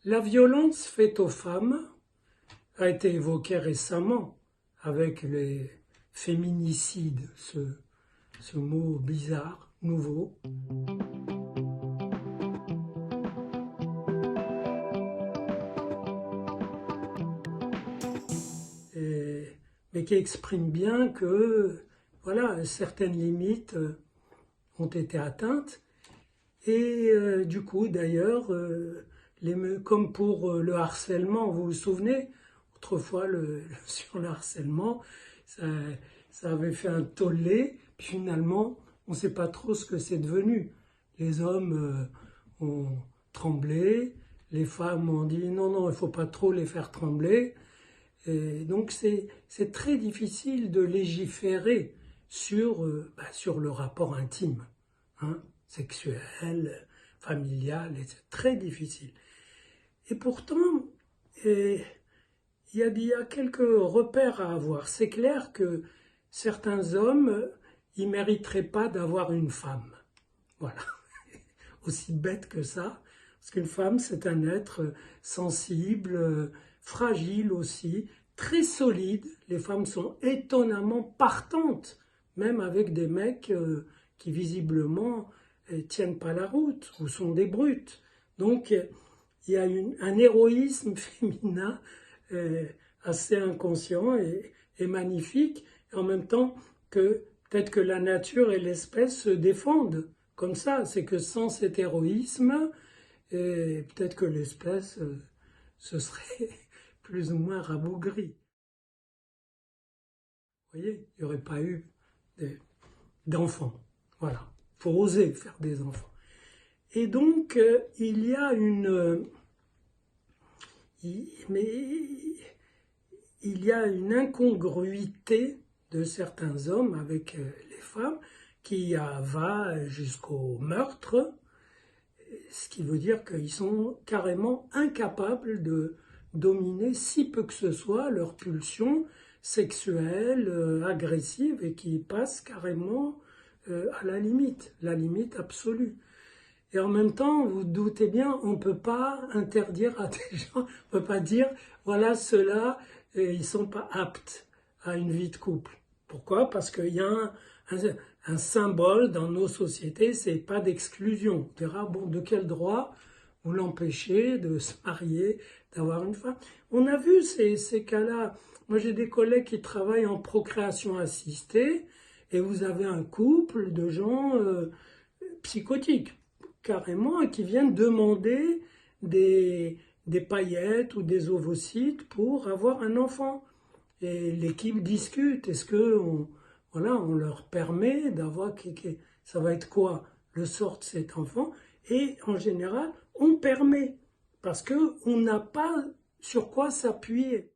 La violence faite aux femmes a été évoquée récemment avec les féminicides, ce mot bizarre, nouveau. Mais qui exprime bien que voilà, certaines limites ont été atteintes. Et du coup, d'ailleurs, comme pour le harcèlement, vous vous souvenez, autrefois, sur le harcèlement, ça, ça avait fait un tollé, puis finalement, on ne sait pas trop ce que c'est devenu. Les hommes ont tremblé, les femmes ont dit non, non, il ne faut pas trop les faire trembler. Et donc c'est très difficile de légiférer sur le rapport intime, hein, sexuel, familial, et c'est très difficile. Et pourtant, il y a quelques repères à avoir. C'est clair que certains hommes, ils ne mériteraient pas d'avoir une femme. Voilà, aussi bête que ça. Parce qu'une femme, c'est un être sensible, fragile aussi, très solide. Les femmes sont étonnamment partantes, même avec des mecs qui visiblement tiennent pas la route ou sont des brutes. Donc il y a un héroïsme féminin assez inconscient et magnifique, et en même temps que peut-être que la nature et l'espèce se défendent comme ça. C'est que sans cet héroïsme, peut-être que l'espèce se serait plus ou moins rabougrie. Vous voyez, il n'y aurait pas eu d'enfants. Voilà, il faut oser faire des enfants. Et donc, il y a une incongruité de certains hommes avec les femmes qui va jusqu'au meurtre, ce qui veut dire qu'ils sont carrément incapables de dominer si peu que ce soit leurs pulsions sexuelles, agressives, et qui passent carrément à la limite absolue. Et en même temps, vous doutez bien, on ne peut pas interdire à des gens, on ne peut pas dire, voilà, ceux-là, ils ne sont pas aptes à une vie de couple. Pourquoi? Parce qu'il y a un symbole dans nos sociétés, c'est pas d'exclusion. On dira, bon, de quel droit vous l'empêchez de se marier, d'avoir une femme? On a vu ces cas-là. Moi, j'ai des collègues qui travaillent en procréation assistée, et vous avez un couple de gens psychotiques, carrément, et qui viennent demander des paillettes ou des ovocytes pour avoir un enfant. Et l'équipe discute, est-ce que on leur permet d'avoir, ça va être quoi le sort de cet enfant? Et en général, on permet, parce qu'on n'a pas sur quoi s'appuyer.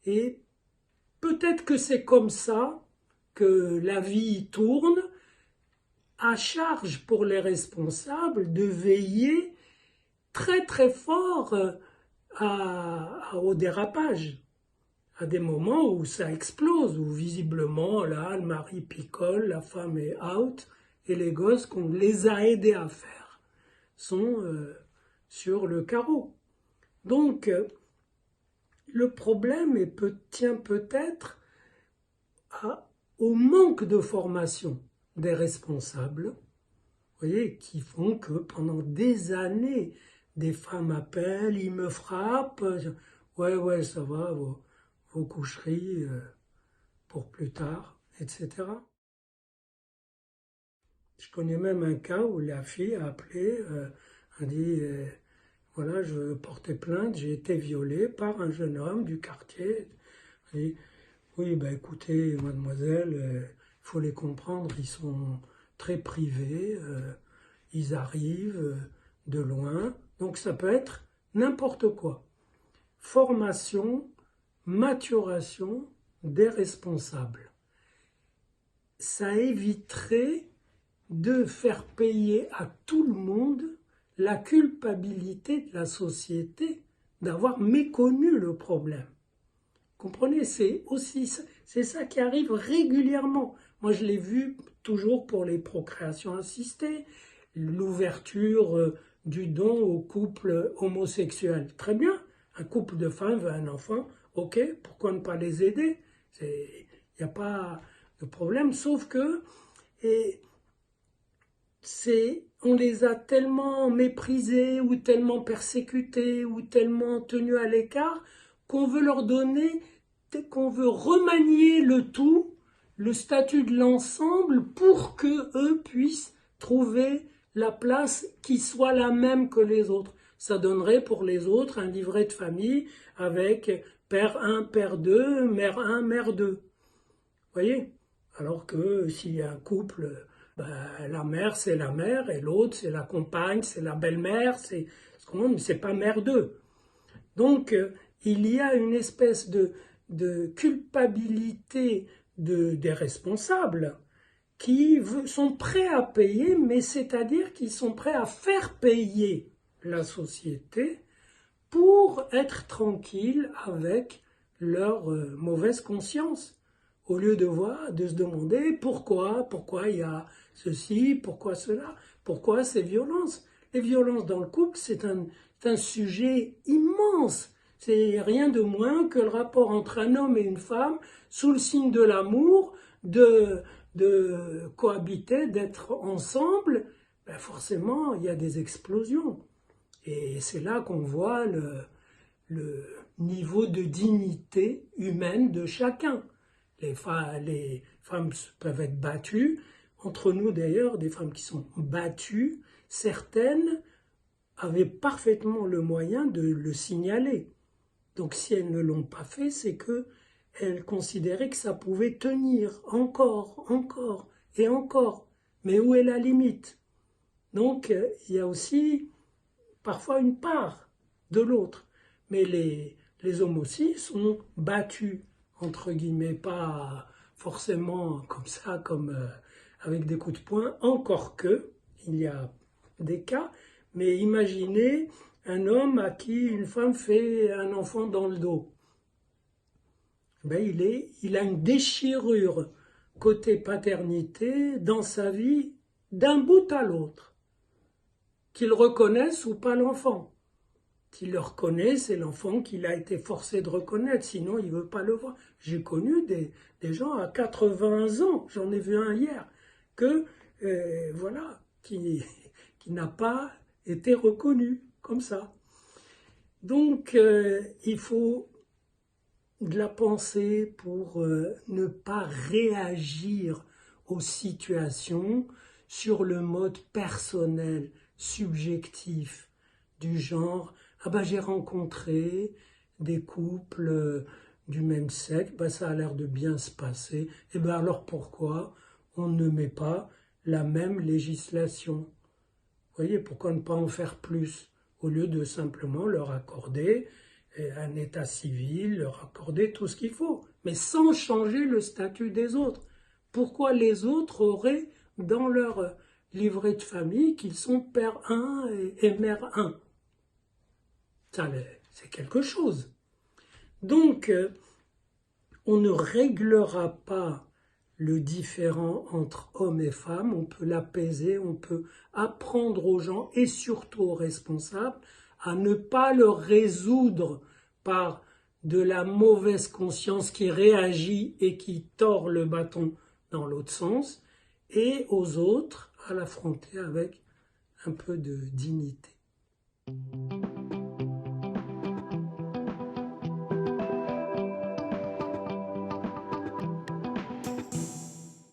Et peut-être que c'est comme ça que la vie tourne, à charge pour les responsables de veiller très très fort au dérapage, à des moments où ça explose, où visiblement là le mari picole, la femme est out, et les gosses qu'on les a aidés à faire sont sur le carreau. Donc le problème tient peut-être au manque de formation des responsables, vous voyez, qui font que pendant des années, des femmes appellent, ils me frappent, ouais, ça va, vos coucheries pour plus tard, etc. Je connais même un cas où la fille a appelé, a dit, voilà, je veux porter plainte, j'ai été violée par un jeune homme du quartier. Elle dit, oui, ben écoutez, mademoiselle, il faut les comprendre, ils sont très privés, ils arrivent de loin, donc ça peut être n'importe quoi. Formation, maturation des responsables. Ça éviterait de faire payer à tout le monde la culpabilité de la société d'avoir méconnu le problème. Comprenez, c'est ça qui arrive régulièrement. Moi, je l'ai vu toujours pour les procréations assistées, l'ouverture du don au couple homosexuel. Très bien, un couple de femmes veut un enfant, ok, pourquoi ne pas les aider? Il n'y a pas de problème, sauf que on les a tellement méprisés ou tellement persécutés ou tellement tenus à l'écart qu'on veut leur donner, qu'on veut remanier le tout, le statut de l'ensemble pour que eux puissent trouver la place qui soit la même que les autres. Ça donnerait pour les autres un livret de famille avec père 1, père 2, mère 1, mère 2. Vous voyez? Alors que s'il y a un couple, la mère c'est la mère et l'autre c'est la compagne, c'est la belle-mère, c'est pas mère 2. Donc il y a une espèce de culpabilité des responsables qui sont prêts à payer, mais c'est-à-dire qu'ils sont prêts à faire payer la société pour être tranquilles avec leur mauvaise conscience, au lieu de se demander pourquoi il y a ceci, pourquoi cela, pourquoi ces violences. Les violences dans le couple, c'est un sujet immense. C'est rien de moins que le rapport entre un homme et une femme, sous le signe de l'amour, de cohabiter, d'être ensemble. Forcément, il y a des explosions. Et c'est là qu'on voit le niveau de dignité humaine de chacun. Les femmes peuvent être battues. Entre nous d'ailleurs, des femmes qui sont battues, certaines avaient parfaitement le moyen de le signaler. Donc si elles ne l'ont pas fait, c'est qu'elles considéraient que ça pouvait tenir encore et encore. Mais où est la limite? Donc il y a aussi parfois une part de l'autre. Mais les hommes aussi sont battus, entre guillemets, pas forcément comme ça, comme avec des coups de poing, encore que, il y a des cas, mais imaginez un homme à qui une femme fait un enfant dans le dos. Il a une déchirure côté paternité dans sa vie d'un bout à l'autre. Qu'il reconnaisse ou pas l'enfant. Qu'il le reconnaît, c'est l'enfant qu'il a été forcé de reconnaître, sinon il ne veut pas le voir. J'ai connu des gens à 80 ans, j'en ai vu un hier, qui n'a pas été reconnu comme ça. Donc il faut de la pensée pour ne pas réagir aux situations sur le mode personnel, subjectif, du genre « Ah ben j'ai rencontré des couples du même sexe, ça a l'air de bien se passer, et ben alors pourquoi on ne met pas la même législation ?» Vous voyez, pourquoi ne pas en faire plus, au lieu de simplement leur accorder un état civil, leur accorder tout ce qu'il faut, mais sans changer le statut des autres. Pourquoi les autres auraient dans leur livret de famille qu'ils sont père 1 et mère 1? Ça, c'est quelque chose. Donc, on ne réglera pas le différend entre hommes et femmes, on peut l'apaiser, on peut apprendre aux gens et surtout aux responsables à ne pas le résoudre par de la mauvaise conscience qui réagit et qui tord le bâton dans l'autre sens, et aux autres à l'affronter avec un peu de dignité.